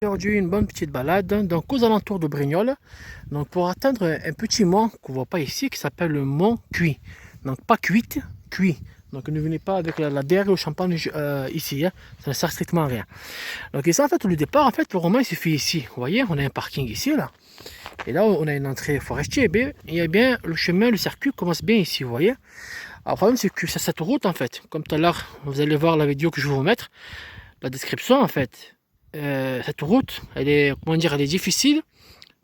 Aujourd'hui, une bonne petite balade donc aux alentours de Brignoles, donc pour atteindre un petit mont qu'on voit pas ici qui s'appelle le mont Cuit. Donc pas cuite, Cuit. Donc ne venez pas avec la bière et le champagne ici, hein. Ça ne sert strictement à rien. Donc ici en fait le départ, en fait le roman il se fait ici. Vous voyez, on a un parking ici là. Et là on a une entrée forestière et bien le chemin, le circuit commence bien ici, vous voyez. Alors, le problème c'est que c'est cette route en fait, comme tout à l'heure vous allez voir la vidéo que je vais vous mettre, la description en fait. Cette route, elle est, comment dire, elle est difficile,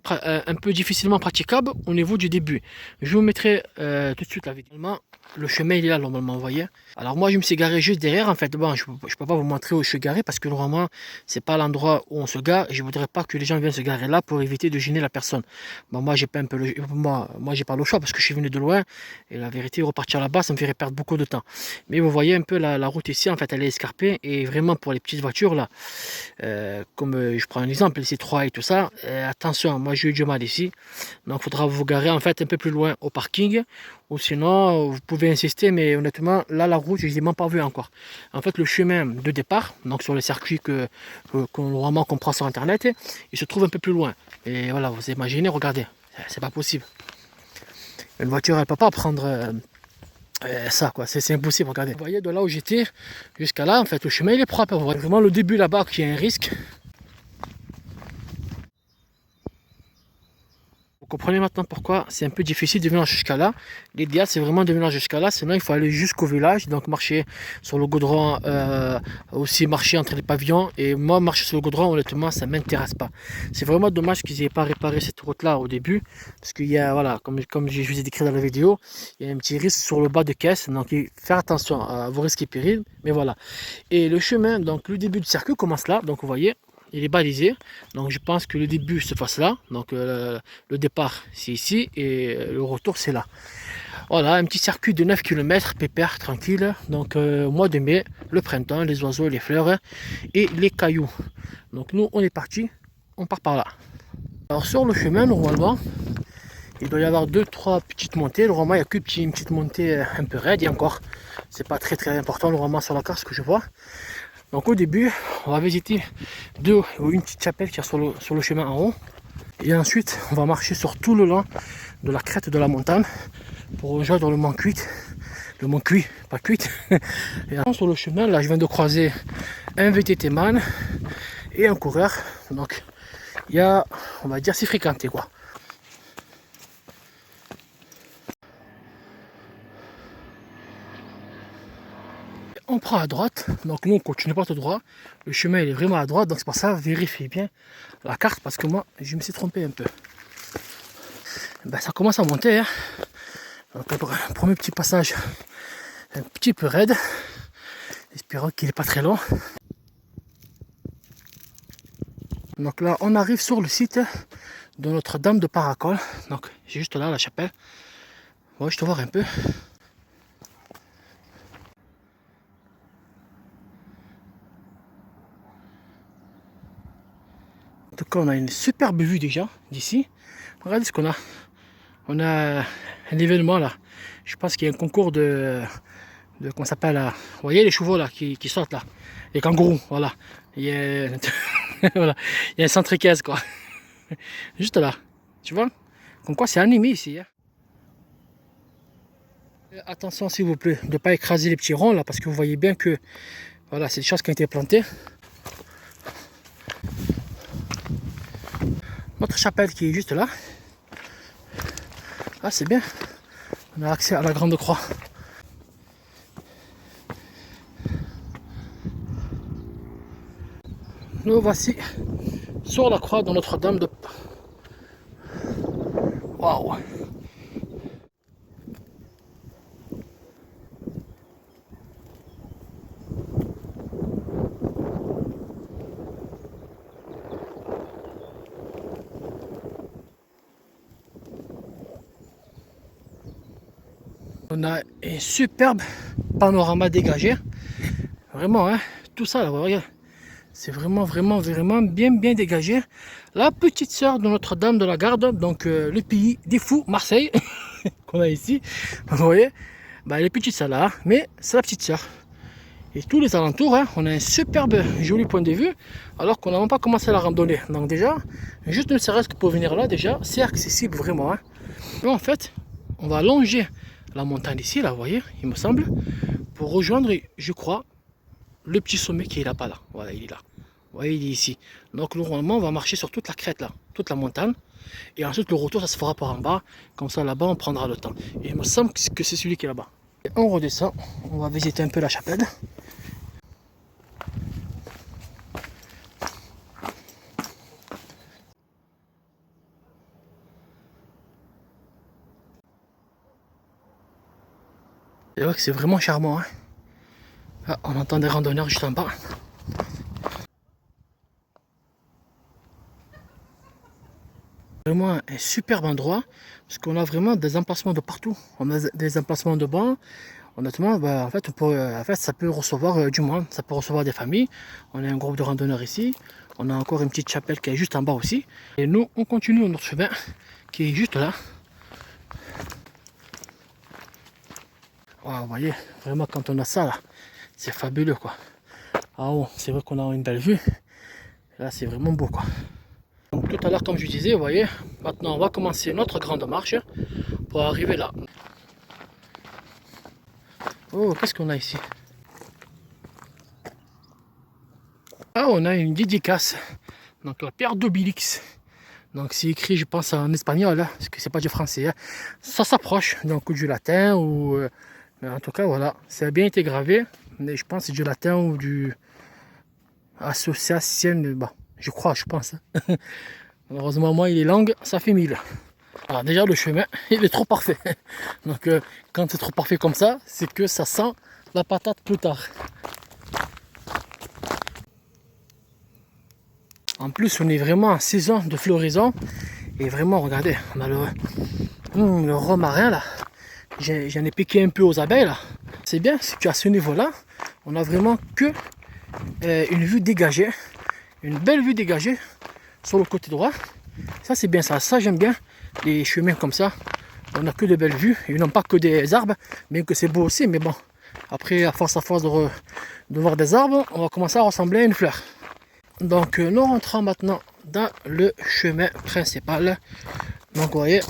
un peu difficilement praticable au niveau du début. Je vous mettrai tout de suite la vidéo. Le chemin il est là normalement, vous voyez. Alors moi je me suis garé juste derrière en fait. Bon, je peux pas vous montrer où je suis garé parce que normalement c'est pas l'endroit où on se gare et je voudrais pas que les gens viennent se garer là pour éviter de gêner la personne. Bon, moi j'ai pas un peu moi j'ai pas le choix parce que je suis venu de loin et la vérité repartir là-bas ça me ferait perdre beaucoup de temps. Mais vous voyez un peu la route ici en fait elle est escarpée et vraiment pour les petites voitures là, comme je prends un exemple, les C3 et tout ça, attention, moi j'ai eu du mal ici, donc il faudra vous garer en fait un peu plus loin au parking, ou sinon vous pouvez insister, mais honnêtement là la route je ne l'ai même pas vue encore. En fait le chemin de départ, donc sur le circuit qu'on prend sur internet, il se trouve un peu plus loin. Et voilà, vous imaginez, regardez, c'est pas possible. Une voiture elle peut pas prendre ça quoi, c'est impossible, regardez. Vous voyez de là où j'étais jusqu'à là, en fait le chemin il est propre, vous voyez vraiment le début là-bas qui est un risque. Vous comprenez maintenant pourquoi c'est un peu difficile de venir jusqu'à là. L'idéal c'est vraiment de venir jusqu'à là, sinon il faut aller jusqu'au village, donc marcher sur le goudron, aussi marcher entre les pavillons. Et moi marcher sur le goudron honnêtement ça m'intéresse pas. C'est vraiment dommage qu'ils n'aient pas réparé cette route là au début, parce qu'il y a, voilà, comme je vous ai décrit dans la vidéo, il y a un petit risque sur le bas de caisse, donc faire attention à vos risques et périls, mais voilà. Et le chemin, donc le début du circuit commence là, donc vous voyez, il est balisé, donc je pense que le début se passe là, donc le départ c'est ici et le retour c'est là. Voilà, un petit circuit de 9 km, pépère, tranquille, donc au mois de mai, le printemps, les oiseaux, les fleurs et les cailloux. Donc nous on est parti, on part par là. Alors sur le chemin normalement, il doit y avoir 2-3 petites montées, normalement il n'y a qu'une petite montée un peu raide et encore, c'est pas très important normalement sur la carte ce que je vois. Donc au début, on va visiter une petite chapelle qui est sur le chemin en haut. Et ensuite, on va marcher sur tout le long de la crête de la montagne pour rejoindre le mont Cuit. Le mont Cuit, pas Cuit. Et sur le chemin, là, je viens de croiser un VTT man et un coureur. Donc, il y a, on va dire, c'est fréquenté quoi. On prend à droite, donc nous on continue pas tout droit, le chemin il est vraiment à droite, donc c'est pour ça vérifiez bien la carte parce que moi je me suis trompé un peu. Ben, ça commence à monter, hein. Donc un premier petit passage un petit peu raide, espérons qu'il n'est pas très long. Donc là on arrive sur le site de Notre-Dame de Paracol, donc c'est juste là la chapelle. Bon, je te vois un peu. En tout cas, on a une superbe vue déjà d'ici. Regardez ce qu'on a. On a un événement là. Je pense qu'il y a un concours comment ça s'appelle là. Vous voyez les chevaux là qui sortent là. Les kangourous, voilà. Il y a, voilà. Il y a un centre équestre quoi. Juste là. Tu vois? Comme quoi c'est animé ici, hein. Attention s'il vous plaît de ne pas écraser les petits ronds là parce que vous voyez bien que voilà, c'est des choses qui ont été plantées. Notre chapelle qui est juste là. Ah c'est bien. On a accès à la grande croix. Nous voici sur la croix de Notre-Dame de... Waouh! On a un superbe panorama dégagé. Vraiment, hein, tout ça, là, regarde. C'est vraiment bien dégagé. La petite sœur de Notre-Dame de la Garde, donc le pays des fous, Marseille, qu'on a ici. Vous voyez, bah, elle est petite ça là, mais c'est la petite sœur. Et tous les alentours, hein, on a un superbe joli point de vue, alors qu'on n'a même pas commencé la randonnée. Donc déjà, juste ne serait-ce que pour venir là, déjà, c'est accessible vraiment. Hein. Là, en fait, on va longer la montagne ici, là, vous voyez, il me semble, pour rejoindre, je crois, le petit sommet qui est là-bas, là. Voilà, il est là. Vous voyez, il est ici. Donc normalement, on va marcher sur toute la crête, là, toute la montagne. Et ensuite, le retour, ça se fera par en bas. Comme ça, là-bas, on prendra le temps. Et il me semble que c'est celui qui est là-bas. On redescend, on va visiter un peu la chapelle. C'est vrai que c'est vraiment charmant. Hein. Ah, on entend des randonneurs juste en bas. Vraiment un superbe endroit parce qu'on a vraiment des emplacements de partout. On a des emplacements de bancs. Honnêtement, bah, en fait, ça peut recevoir du monde, ça peut recevoir des familles. On a un groupe de randonneurs ici. On a encore une petite chapelle qui est juste en bas aussi. Et nous, on continue notre chemin qui est juste là. Wow, vous voyez, vraiment quand on a ça là, c'est fabuleux quoi. Ah oh, c'est vrai qu'on a une belle vue. Là, c'est vraiment beau quoi. Donc tout à l'heure, comme je disais, vous voyez, maintenant on va commencer notre grande marche pour arriver là. Oh, qu'est-ce qu'on a ici? Ah, on a une dédicace. Donc la pierre d'Obélix. Donc c'est écrit, je pense, en espagnol, hein, parce que c'est pas du français. Hein. Ça s'approche donc du latin ou... mais en tout cas, voilà, ça a bien été gravé. Mais je pense que c'est du latin ou du... association, bah, je crois, je pense. Hein. Malheureusement, moi, il est langue, ça fait 1000. Alors déjà, le chemin, il est trop parfait. Donc quand c'est trop parfait comme ça, c'est que ça sent la patate plus tard. En plus, on est vraiment en saison de floraison. Et vraiment, regardez, on a le romarin là. J'en ai piqué un peu aux abeilles là. C'est bien, c'est qu'à ce niveau-là, on a vraiment que une vue dégagée. Une belle vue dégagée sur le côté droit. Ça, c'est bien ça. Ça, j'aime bien les chemins comme ça. On n'a que de belles vues. Et non pas que des arbres, bien que c'est beau aussi. Mais bon, après, à force de voir des arbres, on va commencer à ressembler à une fleur. Donc nous rentrons maintenant dans le chemin principal. Donc vous voyez,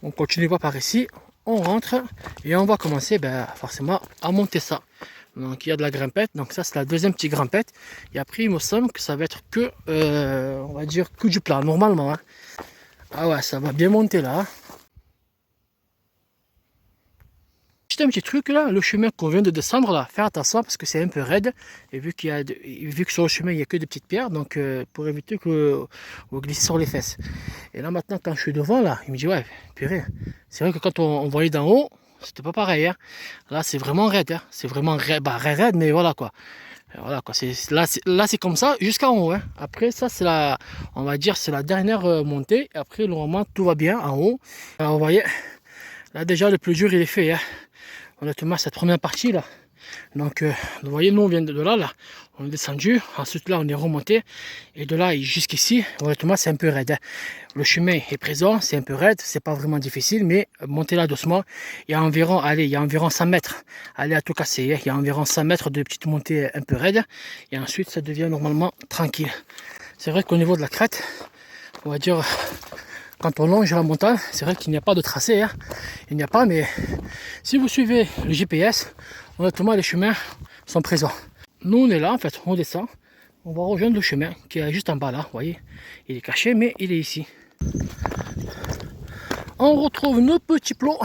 on continue pas par ici, on rentre et on va commencer forcément à monter ça. Donc il y a de la grimpette, donc ça c'est la deuxième petite grimpette. Et après il me semble que ça va être que, on va dire que du plat normalement. Hein. Ah ouais, ça va bien monter là. Hein. Un petit truc là, le chemin qu'on vient de descendre là, faire attention parce que c'est un peu raide et vu que sur le chemin il n'y a que des petites pierres, donc pour éviter que vous glissez sur les fesses. Et là maintenant quand je suis devant là, il me dit ouais purée, c'est vrai que quand on voyait d'en haut, c'était pas pareil. Hein. Là c'est vraiment raide, hein. C'est vraiment raide, raide, mais voilà quoi. Voilà quoi, là c'est comme ça jusqu'en haut. Hein. Après ça c'est on va dire c'est la dernière montée. Et après normalement tout va bien en haut. Alors vous voyez, là déjà le plus dur il est fait. Hein. Honnêtement, cette première partie là, donc vous voyez, nous on vient de là, on est descendu, ensuite là on est remonté, et de là jusqu'ici, honnêtement c'est un peu raide. Hein. Le chemin est présent, c'est un peu raide, c'est pas vraiment difficile, mais monter là doucement, il y a environ 100 mètres, allez à tout casser, hein. Il y a environ 100 mètres de petite montée un peu raide, et ensuite ça devient normalement tranquille. C'est vrai qu'au niveau de la crête, on va dire... Quand on longe la montagne, c'est vrai qu'il n'y a pas de tracé, hein. Il n'y a pas, mais si vous suivez le GPS, honnêtement les chemins sont présents. Nous on est là en fait, on descend, on va rejoindre le chemin qui est juste en bas là, vous voyez, il est caché mais il est ici. On retrouve nos petits plots,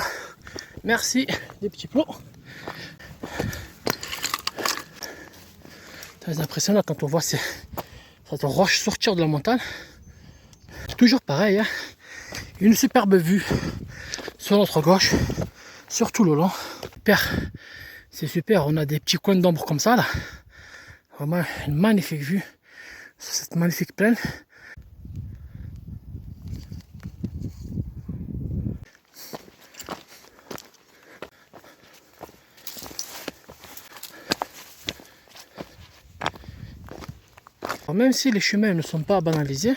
merci les petits plots. Très impressionnant quand on voit cette roche sortir de la montagne. Toujours pareil, hein. Une superbe vue sur notre gauche, sur tout le long. Super, c'est super, on a des petits coins d'ombre comme ça là. Vraiment une magnifique vue sur cette magnifique plaine. Alors, même si les chemins ne sont pas banalisés,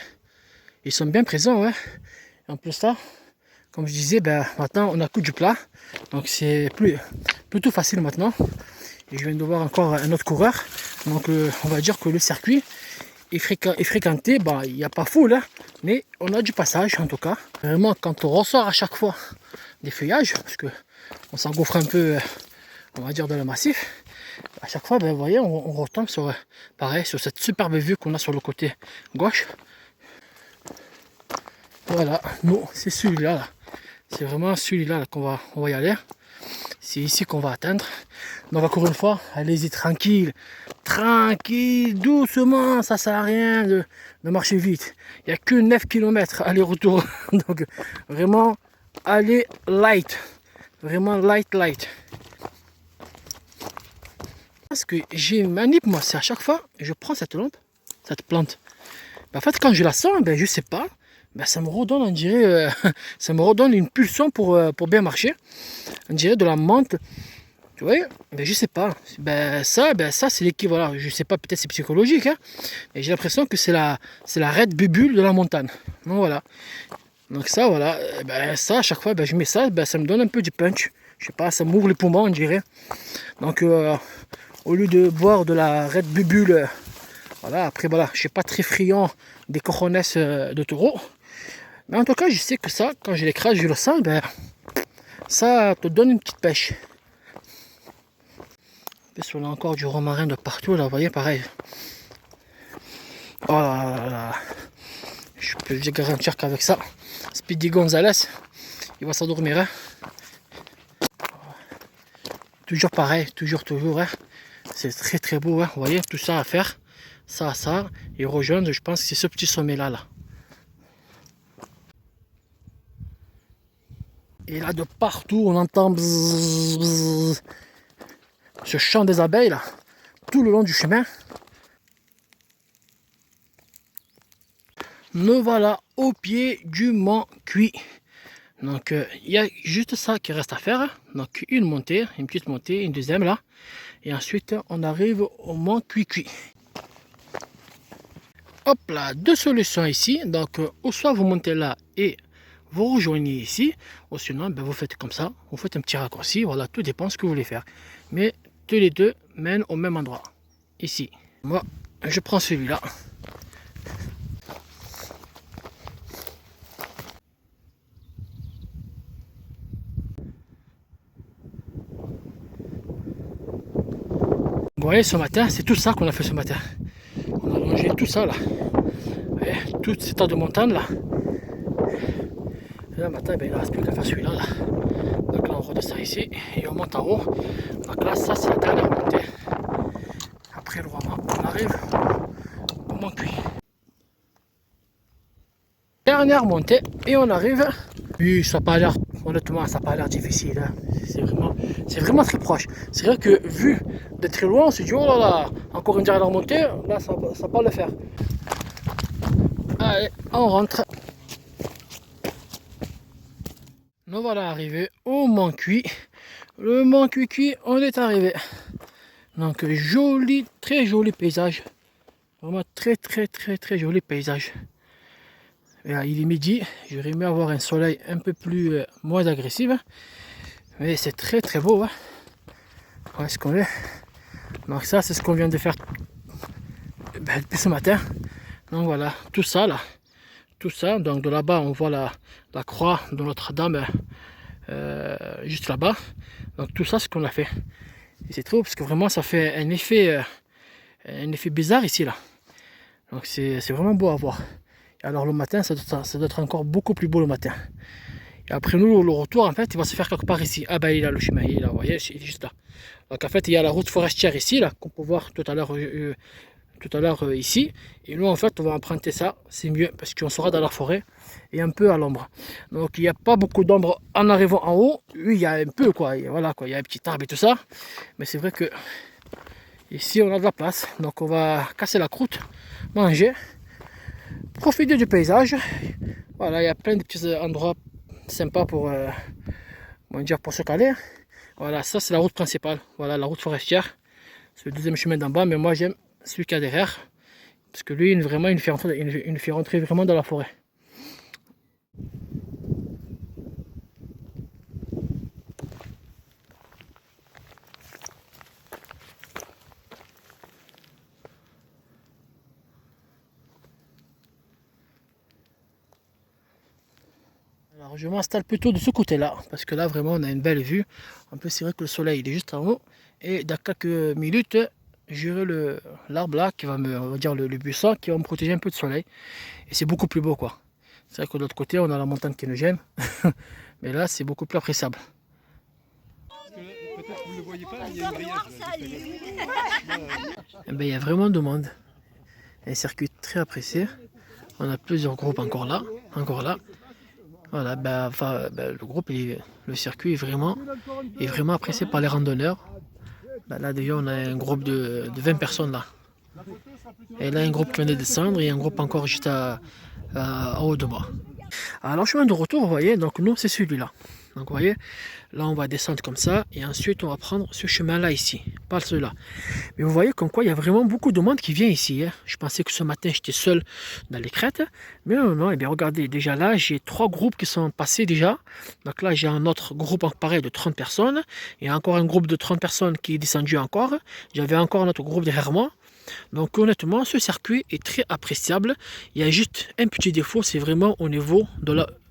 ils sont bien présents. Ouais. En plus là, comme je disais, maintenant on a que du plat. Donc c'est plutôt facile maintenant. Et je viens de voir encore un autre coureur. Donc on va dire que le circuit est fréquenté. Bah, il n'y a pas foule, hein, mais on a du passage en tout cas. Vraiment, quand on ressort à chaque fois des feuillages, parce que on s'engouffre un peu, on va dire, dans le massif, à chaque fois, ben, vous voyez, on retombe sur, pareil, sur cette superbe vue qu'on a sur le côté gauche. Voilà, nous, c'est celui-là. Là. C'est vraiment celui-là qu'on va y aller. C'est ici qu'on va atteindre. Donc encore une fois, allez-y tranquille. Tranquille, doucement, ça sert à rien de marcher vite. Il n'y a que 9 km aller-retour. Donc vraiment, allez light. Vraiment light. Parce que j'ai une manip, moi, c'est à chaque fois, je prends cette plante. Ben, en fait, quand je la sens, ben, je sais pas, ben, ça me redonne, on dirait, ça me redonne une pulsion pour bien marcher. On dirait de la menthe. Tu vois, ben, je sais pas. Ben, ça c'est l'équivalent. Je sais pas, peut-être c'est psychologique, hein, mais j'ai l'impression que c'est la Red Bull de la montagne. Donc voilà. Donc ça, voilà. Ben, ça, à chaque fois, ben, je mets ça, ben, ça me donne un peu du punch. Je sais pas, ça m'ouvre les poumons, on dirait. Donc, au lieu de boire de la Red Bull, voilà, après, voilà, je suis pas très friand des cojones de taureau. Mais en tout cas, je sais que ça, quand je l'écrase, je le sens, ben, ça te donne une petite pêche. On a encore du romarin de partout, là, vous voyez, pareil. Oh là là. Je peux vous garantir qu'avec ça, Speedy Gonzalez, il va s'endormir. Hein. Toujours pareil, toujours. Hein. C'est très beau, hein. Vous voyez, tout ça à faire. Ça, et rejoindre, je pense que c'est ce petit sommet-là. Là. Et là, de partout, on entend bzzz, bzzz, ce chant des abeilles, là, tout le long du chemin. Nous voilà au pied du mont Cuit. Donc, il y a juste ça qui reste à faire. Donc, une petite montée, une deuxième là. Et ensuite, on arrive au mont Cuit. Hop là, deux solutions ici. Donc, ou soit vous montez là et vous rejoignez ici, ou sinon, ben, vous faites comme ça. Vous faites un petit raccourci. Voilà, tout dépend de ce que vous voulez faire. Mais tous les deux mènent au même endroit. Ici. Moi, je prends celui-là. Vous voyez, ce matin, c'est tout ça qu'on a fait ce matin. On a longé tout ça là. Et tout cet tas de montagne là. Et là, matin, ben, il ne reste plus qu'à faire celui-là. Là. Donc là, on redescend ici et on monte en haut. Donc là, ça, c'est la dernière montée. Après le Roi, on arrive au Mont Cuit. Dernière montée et on arrive. Oui, ça n'a pas l'air, honnêtement, ça n'a pas l'air difficile. Hein. C'est vraiment très proche. C'est vrai que vu de très loin, on se dit, oh là là, encore une dernière montée, là, ça va pas le faire. Allez, on rentre. Nous voilà arrivés au Mont Cuit. Le Mont Cuit, on est arrivé. Donc, joli, très joli paysage. Vraiment très joli paysage. Et là, il est midi, j'aurais aimé avoir un soleil un peu plus moins agressif, mais c'est très beau. Hein. Voilà ce qu'on est. Donc ça, c'est ce qu'on vient de faire depuis ce matin. Donc voilà, tout ça là, tout ça. Donc de là-bas, on voit la croix de Notre-Dame juste là-bas. Donc tout ça, c'est ce qu'on a fait. Et c'est trop parce que vraiment, ça fait un effet bizarre ici là. Donc c'est vraiment beau à voir. Alors le matin, ça doit être encore beaucoup plus beau le matin. Et après nous, le retour, en fait, il va se faire quelque part ici. Ah ben il est là le chemin, il est là, vous voyez, il est juste là. Donc en fait, il y a la route forestière ici, là, qu'on peut voir tout à l'heure ici. Et nous, en fait, on va emprunter ça, c'est mieux, parce qu'on sera dans la forêt et un peu à l'ombre. Donc il n'y a pas beaucoup d'ombre en arrivant en haut. Oui, il y a un peu, quoi. Et voilà, quoi. Il y a un petit arbre et tout ça. Mais c'est vrai que ici, on a de la place. Donc on va casser la croûte, manger. Profiter du paysage. Voilà, il y a plein de petits endroits sympas pour se caler. Voilà, ça c'est la route principale. Voilà, la route forestière. C'est le deuxième chemin d'en bas, mais moi j'aime celui qui est derrière. Parce que lui, vraiment, il nous fait rentrer vraiment dans la forêt. Alors je m'installe plutôt de ce côté-là, parce que là vraiment on a une belle vue. En plus c'est vrai que le soleil il est juste en haut. Et dans quelques minutes, j'aurai l'arbre là qui va me, on va dire le buisson qui va me protéger un peu de soleil. Et c'est beaucoup plus beau quoi. C'est vrai que de l'autre côté on a la montagne qui nous gêne. Mais là c'est beaucoup plus appréciable. Peut-être que vous ne le voyez pas, mais il y a une grillage. Eh ben, il y a vraiment de monde. Un circuit très apprécié. On a plusieurs groupes encore là. Voilà, le groupe, le circuit est vraiment apprécié par les randonneurs. Ben, là déjà on a un groupe de 20 personnes là. Et là un groupe qui vient de descendre et un groupe encore juste en haut de moi. Alors chemin de retour, vous voyez, donc nous c'est celui-là. Donc vous voyez, là on va descendre comme ça et ensuite on va prendre ce chemin-là ici, pas celui-là. Mais vous voyez comme quoi il y a vraiment beaucoup de monde qui vient ici. Hein. Je pensais que ce matin j'étais seul dans les crêtes, mais non, et bien regardez, déjà là j'ai 3 groupes qui sont passés déjà. Donc là j'ai un autre groupe pareil de 30 personnes, et encore un groupe de 30 personnes qui est descendu encore. J'avais encore un autre groupe derrière moi. Donc honnêtement, ce circuit est très appréciable. Il y a juste un petit défaut, c'est vraiment au niveau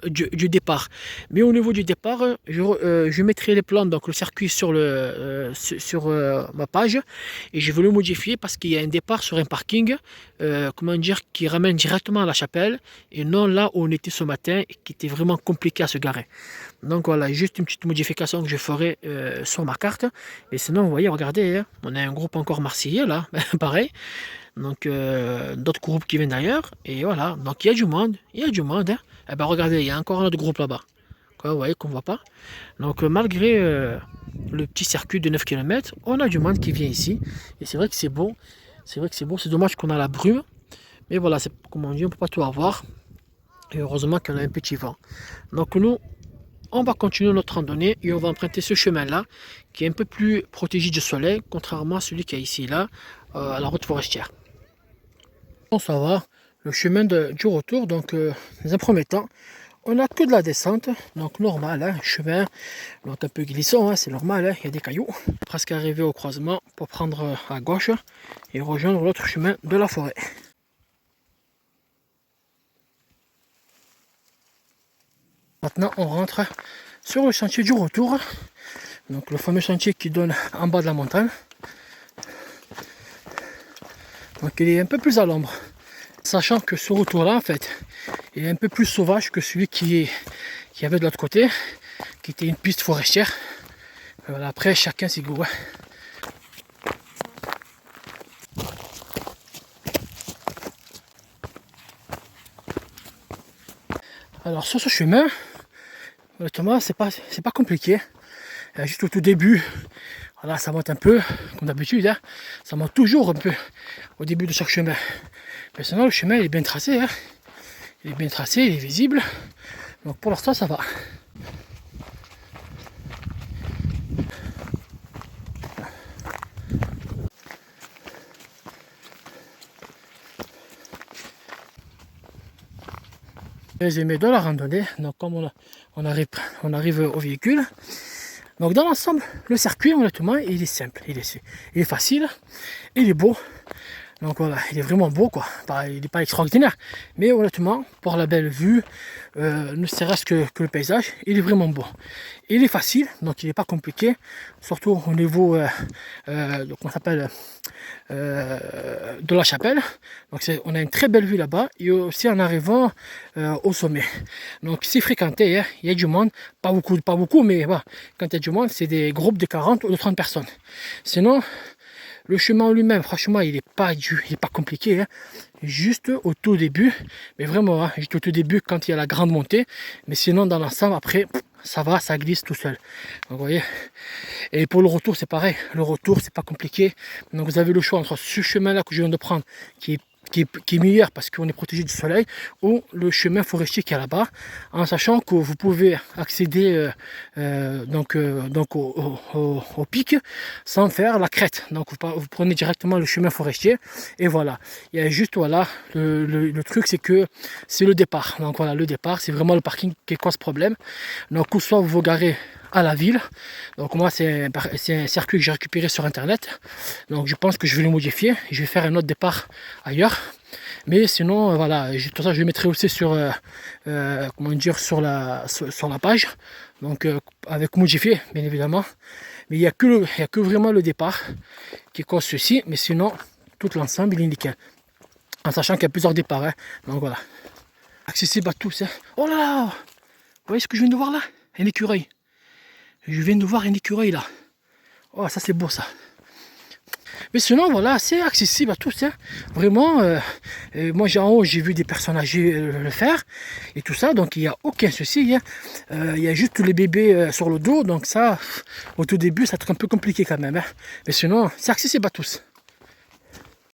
du départ. Mais au niveau du départ, je mettrai les plans, donc le circuit sur ma page. Et je vais le modifier parce qu'il y a un départ sur un parking, comment dire, qui ramène directement à la chapelle. Et non là où on était ce matin, et qui était vraiment compliqué à se garer. Donc voilà, juste une petite modification que je ferai sur ma carte. Et sinon, vous voyez, regardez, hein, on a un groupe encore marseillais là, pareil. Donc d'autres groupes qui viennent d'ailleurs. Et voilà, donc il y a du monde, hein. Et ben regardez, il y a encore un autre groupe là-bas. Vous voyez qu'on ne voit pas. Donc malgré le petit circuit de 9 km, on a du monde qui vient ici. Et c'est vrai que c'est beau. C'est dommage qu'on a la brume. Mais voilà, comme on dit, on ne peut pas tout avoir. Et heureusement qu'on a un petit vent. Donc nous, on va continuer notre randonnée et on va emprunter ce chemin-là qui est un peu plus protégé du soleil, contrairement à celui qui est ici, là, à la route forestière. On s'en va, le chemin du retour, donc dans un premier temps, on n'a que de la descente, donc normal, hein, chemin, donc un peu glissant, hein, c'est normal, hein, il y a des cailloux. Presque arrivé au croisement pour prendre à gauche et rejoindre l'autre chemin de la forêt. Maintenant, on rentre sur le chantier du retour, donc le fameux chantier qui donne en bas de la montagne. Donc il est un peu plus à l'ombre, sachant que ce retour-là, en fait, il est un peu plus sauvage que celui qui avait de l'autre côté, qui était une piste forestière. Voilà, après, chacun ses goûts. Hein. Alors sur ce chemin, honnêtement, c'est pas compliqué. Juste au tout début, voilà, ça monte un peu, comme d'habitude, hein. Ça monte toujours un peu au début de chaque chemin. Mais sinon, le chemin il est bien tracé, hein. Il est bien tracé, il est visible. Donc pour l'instant, ça va. Les aimés de la randonnée, donc comme on arrive au véhicule. Donc dans l'ensemble, le circuit, honnêtement, il est simple, il est facile, il est beau. Donc voilà, il est vraiment beau quoi. Il n'est pas extraordinaire, mais honnêtement, pour la belle vue, ne serait-ce que le paysage, il est vraiment beau. Il est facile, donc il n'est pas compliqué, surtout au niveau de la chapelle. Donc on a une très belle vue là-bas et aussi en arrivant au sommet. Donc c'est fréquenté, hein. Il y a du monde, pas beaucoup, mais voilà, quand il y a du monde, c'est des groupes de 40 ou de 30 personnes. Sinon, le chemin lui-même, franchement, il n'est pas compliqué. Hein. Juste au tout début, mais vraiment, hein, juste au tout début quand il y a la grande montée. Mais sinon, dans l'ensemble, après, ça va, ça glisse tout seul. Donc, vous voyez. Et pour le retour, c'est pareil. Le retour, c'est pas compliqué. Donc, vous avez le choix entre ce chemin-là que je viens de prendre, qui est meilleur parce qu'on est protégé du soleil, ou le chemin forestier qui est là-bas, en sachant que vous pouvez accéder au pic sans faire la crête. Donc vous prenez directement le chemin forestier et voilà. Il y a juste voilà le truc, c'est que c'est le départ. Donc voilà, le départ, c'est vraiment le parking qui cause problème. Donc ou soit vous vous garez à la ville. Donc moi c'est un circuit que j'ai récupéré sur internet, donc je pense que je vais le modifier, je vais faire un autre départ ailleurs, Mais sinon, voilà, tout ça je mettrai aussi sur, comment dire, sur la page, donc avec modifié, bien évidemment. Mais il n'y a que vraiment le départ qui cause ceci, mais sinon, tout l'ensemble il est nickel. En sachant qu'il y a plusieurs départs, hein. Donc voilà. Accessible à tous, hein. Oh là là! Vous voyez ce que je viens de voir là? Un écureuil. Je viens de voir un écureuil là. Oh, ça c'est beau ça. Mais sinon, voilà, c'est accessible à tous. Hein. Vraiment, moi en haut, j'ai vu des personnes âgées le faire et tout ça, donc il n'y a aucun souci. Hein. Il y a juste les bébés sur le dos, donc ça, au tout début, ça va être un peu compliqué quand même. Hein. Mais sinon, c'est accessible à tous.